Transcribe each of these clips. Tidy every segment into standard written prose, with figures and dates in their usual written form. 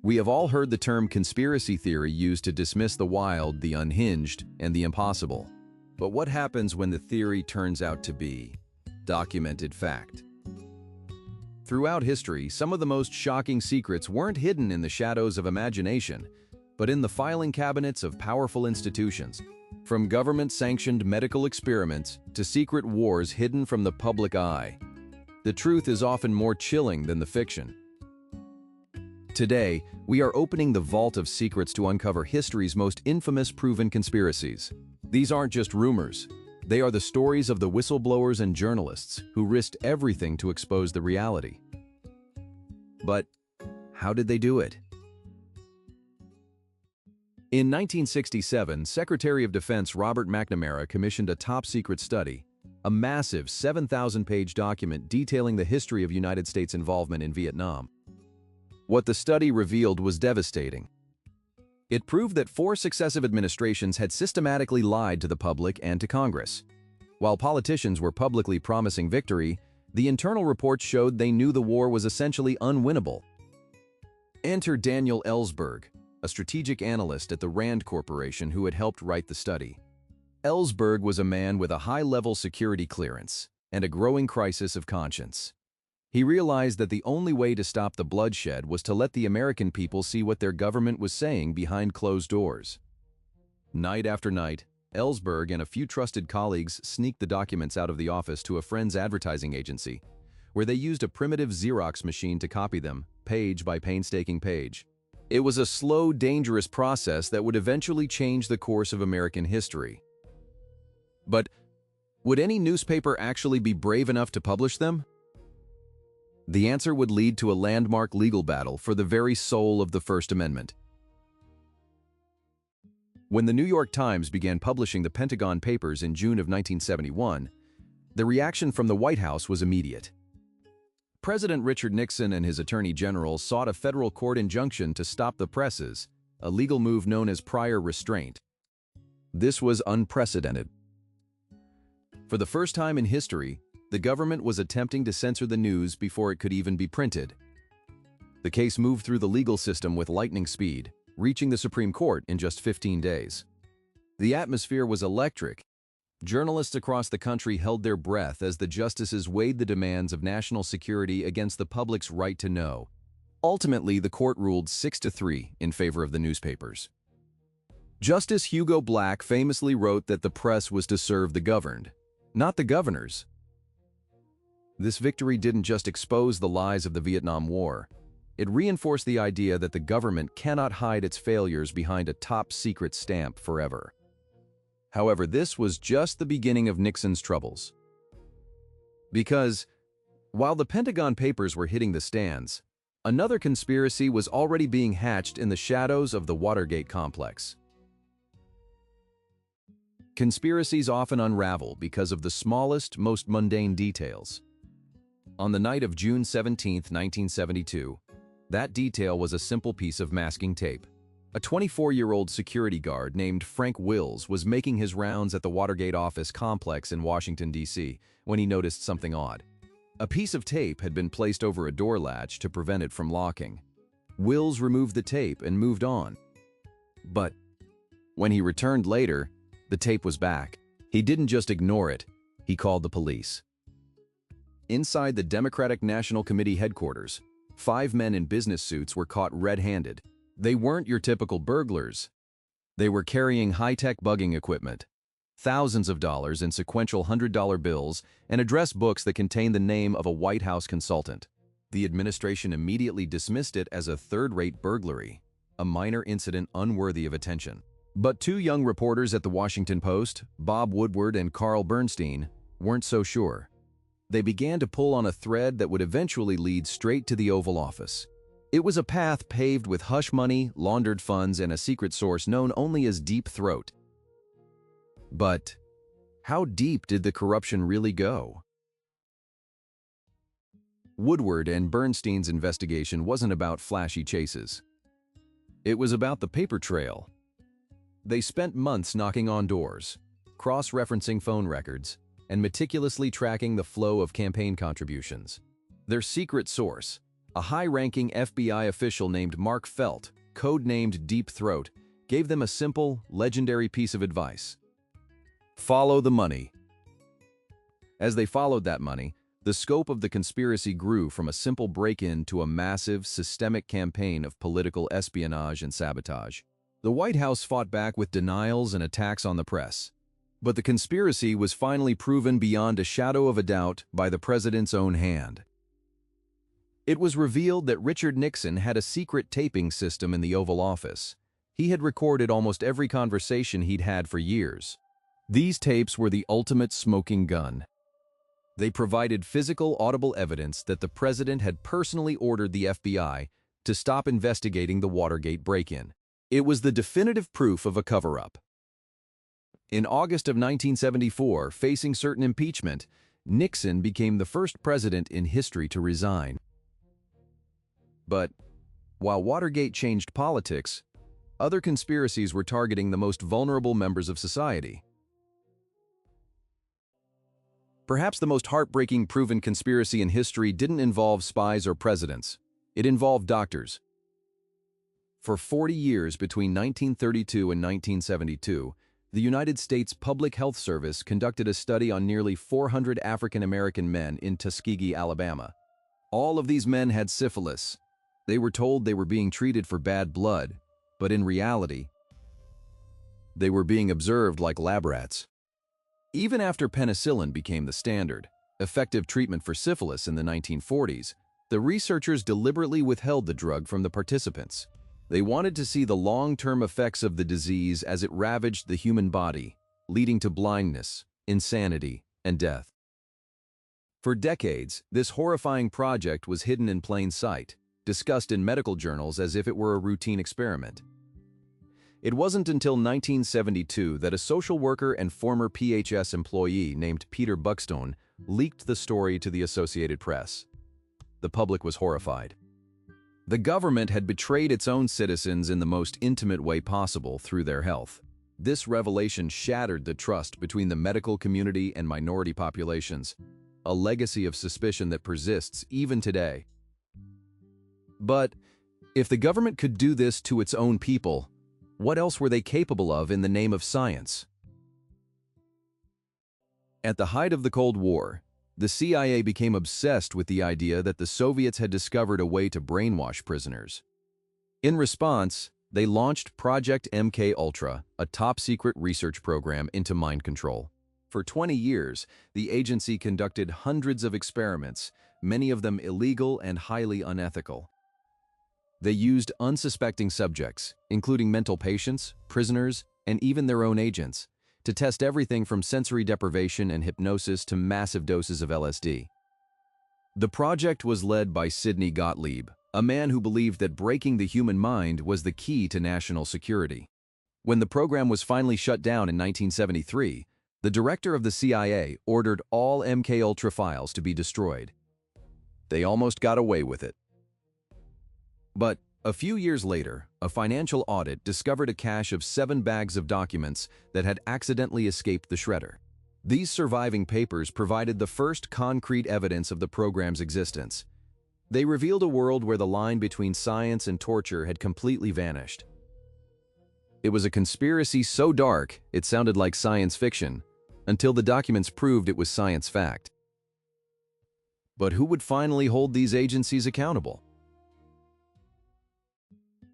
We have all heard the term conspiracy theory used to dismiss the wild, the unhinged, and the impossible. But what happens when the theory turns out to be documented fact? Throughout history, some of the most shocking secrets weren't hidden in the shadows of imagination, but in the filing cabinets of powerful institutions. From government-sanctioned medical experiments to secret wars hidden from the public eye, the truth is often more chilling than the fiction. Today, we are opening the vault of secrets to uncover history's most infamous proven conspiracies. These aren't just rumors. They are the stories of the whistleblowers and journalists who risked everything to expose the reality. But how did they do it? In 1967, Secretary of Defense Robert McNamara commissioned a top-secret study, a massive 7,000-page document detailing the history of United States involvement in Vietnam. What the study revealed was devastating. It proved that 4 successive administrations had systematically lied to the public and to Congress. While politicians were publicly promising victory, the internal reports showed they knew the war was essentially unwinnable. Enter Daniel Ellsberg, a strategic analyst at the Rand Corporation who had helped write the study. Ellsberg was a man with a high-level security clearance and a growing crisis of conscience. He realized that the only way to stop the bloodshed was to let the American people see what their government was saying behind closed doors. Night after night, Ellsberg and a few trusted colleagues sneaked the documents out of the office to a friend's advertising agency, where they used a primitive Xerox machine to copy them, page by painstaking page. It was a slow, dangerous process that would eventually change the course of American history. But would any newspaper actually be brave enough to publish them? The answer would lead to a landmark legal battle for the very soul of the First Amendment. When the New York Times began publishing the Pentagon Papers in June of 1971, the reaction from the White House was immediate. President Richard Nixon and his Attorney General sought a federal court injunction to stop the presses, a legal move known as prior restraint. This was unprecedented. For the first time in history, the government was attempting to censor the news before it could even be printed. The case moved through the legal system with lightning speed, reaching the Supreme Court in just 15 days. The atmosphere was electric. Journalists across the country held their breath as the justices weighed the demands of national security against the public's right to know. Ultimately, the court ruled 6-3 in favor of the newspapers. Justice Hugo Black famously wrote that the press was to serve the governed, not the governors. This victory didn't just expose the lies of the Vietnam War. It reinforced the idea that the government cannot hide its failures behind a top-secret stamp forever. However, this was just the beginning of Nixon's troubles. Because, while the Pentagon Papers were hitting the stands, another conspiracy was already being hatched in the shadows of the Watergate complex. Conspiracies often unravel because of the smallest, most mundane details. On the night of June 17, 1972, that detail was a simple piece of masking tape. A 24-year-old security guard named Frank Wills was making his rounds at the Watergate office complex in Washington, D.C., when he noticed something odd. A piece of tape had been placed over a door latch to prevent it from locking. Wills removed the tape and moved on. But when he returned later, the tape was back. He didn't just ignore it, he called the police. Inside the Democratic National Committee headquarters, 5 men in business suits were caught red-handed. They weren't your typical burglars. They were carrying high-tech bugging equipment, thousands of dollars in sequential $100 bills, and address books that contained the name of a White House consultant. The administration immediately dismissed it as a third-rate burglary, a minor incident unworthy of attention. But 2 young reporters at the Washington Post, Bob Woodward and Carl Bernstein, weren't so sure. They began to pull on a thread that would eventually lead straight to the Oval Office. It was a path paved with hush money, laundered funds, and a secret source known only as Deep Throat. But how deep did the corruption really go? Woodward and Bernstein's investigation wasn't about flashy chases. It was about the paper trail. They spent months knocking on doors, cross-referencing phone records, and meticulously tracking the flow of campaign contributions. Their secret source, A high-ranking FBI official named Mark Felt, codenamed Deep Throat, gave them a simple, legendary piece of advice. Follow the money. As they followed that money, the scope of the conspiracy grew from a simple break-in to a massive, systemic campaign of political espionage and sabotage. The White House fought back with denials and attacks on the press. But the conspiracy was finally proven beyond a shadow of a doubt by the president's own hand. It was revealed that Richard Nixon had a secret taping system in the Oval Office. He had recorded almost every conversation he'd had for years. These tapes were the ultimate smoking gun. They provided physical, audible evidence that the president had personally ordered the FBI to stop investigating the Watergate break-in. It was the definitive proof of a cover-up. In August of 1974, facing certain impeachment, Nixon became the first president in history to resign. But while Watergate changed politics, other conspiracies were targeting the most vulnerable members of society. Perhaps the most heartbreaking proven conspiracy in history didn't involve spies or presidents. It involved doctors. For 40 years between 1932 and 1972, the United States Public Health Service conducted a study on nearly 400 African American men in Tuskegee, Alabama. All of these men had syphilis. They were told they were being treated for bad blood, but in reality, they were being observed like lab rats. Even after penicillin became the standard, effective treatment for syphilis in the 1940s, the researchers deliberately withheld the drug from the participants. They wanted to see the long-term effects of the disease as it ravaged the human body, leading to blindness, insanity, and death. For decades, this horrifying project was hidden in plain sight, discussed in medical journals as if it were a routine experiment. It wasn't until 1972 that a social worker and former PHS employee named Peter Buckstone leaked the story to the Associated Press. The public was horrified. The government had betrayed its own citizens in the most intimate way possible through their health. This revelation shattered the trust between the medical community and minority populations, a legacy of suspicion that persists even today. But if the government could do this to its own people, what else were they capable of in the name of science? At the height of the Cold War, the CIA became obsessed with the idea that the Soviets had discovered a way to brainwash prisoners. In response, they launched Project MK-Ultra, a top-secret research program into mind control. For 20 years, the agency conducted hundreds of experiments, many of them illegal and highly unethical. They used unsuspecting subjects, including mental patients, prisoners, and even their own agents, to test everything from sensory deprivation and hypnosis to massive doses of LSD. The project was led by Sidney Gottlieb, a man who believed that breaking the human mind was the key to national security. When the program was finally shut down in 1973, the director of the CIA ordered all MK-Ultra files to be destroyed. They almost got away with it. But a few years later, a financial audit discovered a cache of 7 bags of documents that had accidentally escaped the shredder. These surviving papers provided the first concrete evidence of the program's existence. They revealed a world where the line between science and torture had completely vanished. It was a conspiracy so dark it sounded like science fiction, until the documents proved it was science fact. But who would finally hold these agencies accountable?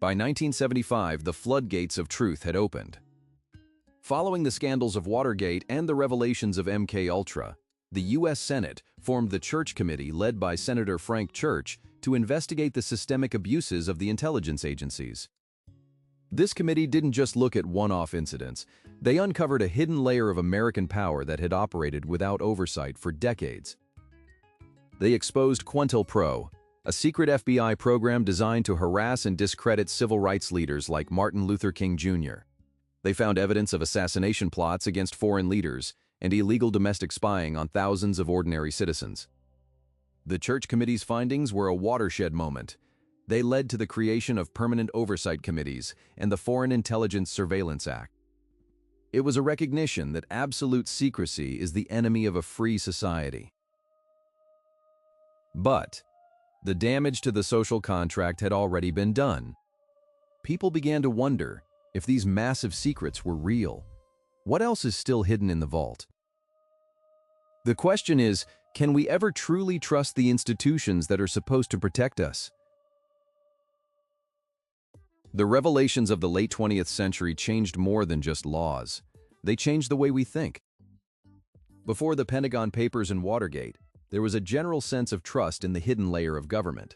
By 1975, the floodgates of truth had opened. Following the scandals of Watergate and the revelations of MK-Ultra, the U.S. Senate formed the Church Committee led by Senator Frank Church to investigate the systemic abuses of the intelligence agencies. This committee didn't just look at one-off incidents. They uncovered a hidden layer of American power that had operated without oversight for decades. They exposed COINTELPRO, a secret FBI program designed to harass and discredit civil rights leaders like Martin Luther King Jr. They found evidence of assassination plots against foreign leaders and illegal domestic spying on thousands of ordinary citizens. The Church Committee's findings were a watershed moment. They led to the creation of permanent oversight committees and the Foreign Intelligence Surveillance Act. It was a recognition that absolute secrecy is the enemy of a free society. But The damage to the social contract had already been done. People began to wonder if these massive secrets were real. What else is still hidden in the vault? The question is, can we ever truly trust the institutions that are supposed to protect us? The revelations of the late 20th century changed more than just laws. They changed the way we think. Before the Pentagon Papers and Watergate, there was a general sense of trust in the hidden layer of government,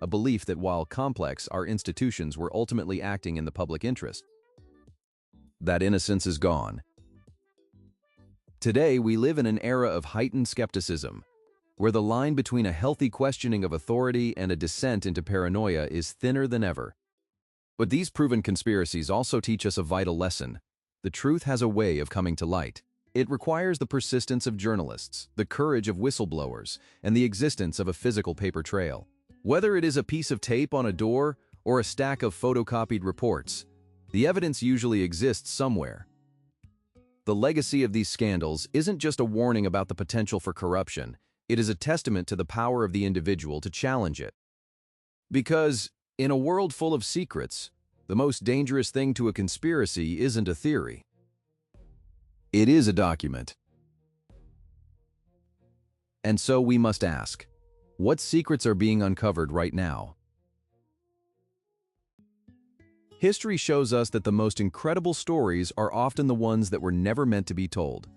a belief that while complex, our institutions were ultimately acting in the public interest. That innocence is gone. Today, we live in an era of heightened skepticism, where the line between a healthy questioning of authority and a descent into paranoia is thinner than ever. But these proven conspiracies also teach us a vital lesson. The truth has a way of coming to light. It requires the persistence of journalists, the courage of whistleblowers, and the existence of a physical paper trail. Whether it is a piece of tape on a door or a stack of photocopied reports, the evidence usually exists somewhere. The legacy of these scandals isn't just a warning about the potential for corruption, it is a testament to the power of the individual to challenge it. Because, in a world full of secrets, the most dangerous thing to a conspiracy isn't a theory. It is a document. And so we must ask, what secrets are being uncovered right now? History shows us that the most incredible stories are often the ones that were never meant to be told.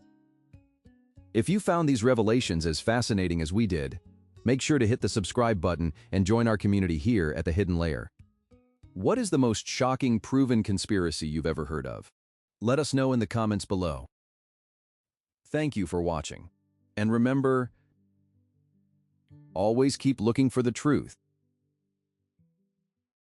If you found these revelations as fascinating as we did, make sure to hit the subscribe button and join our community here at The Hidden Layer. What is the most shocking proven conspiracy you've ever heard of? Let us know in the comments below. Thank you for watching. And remember, always keep looking for the truth.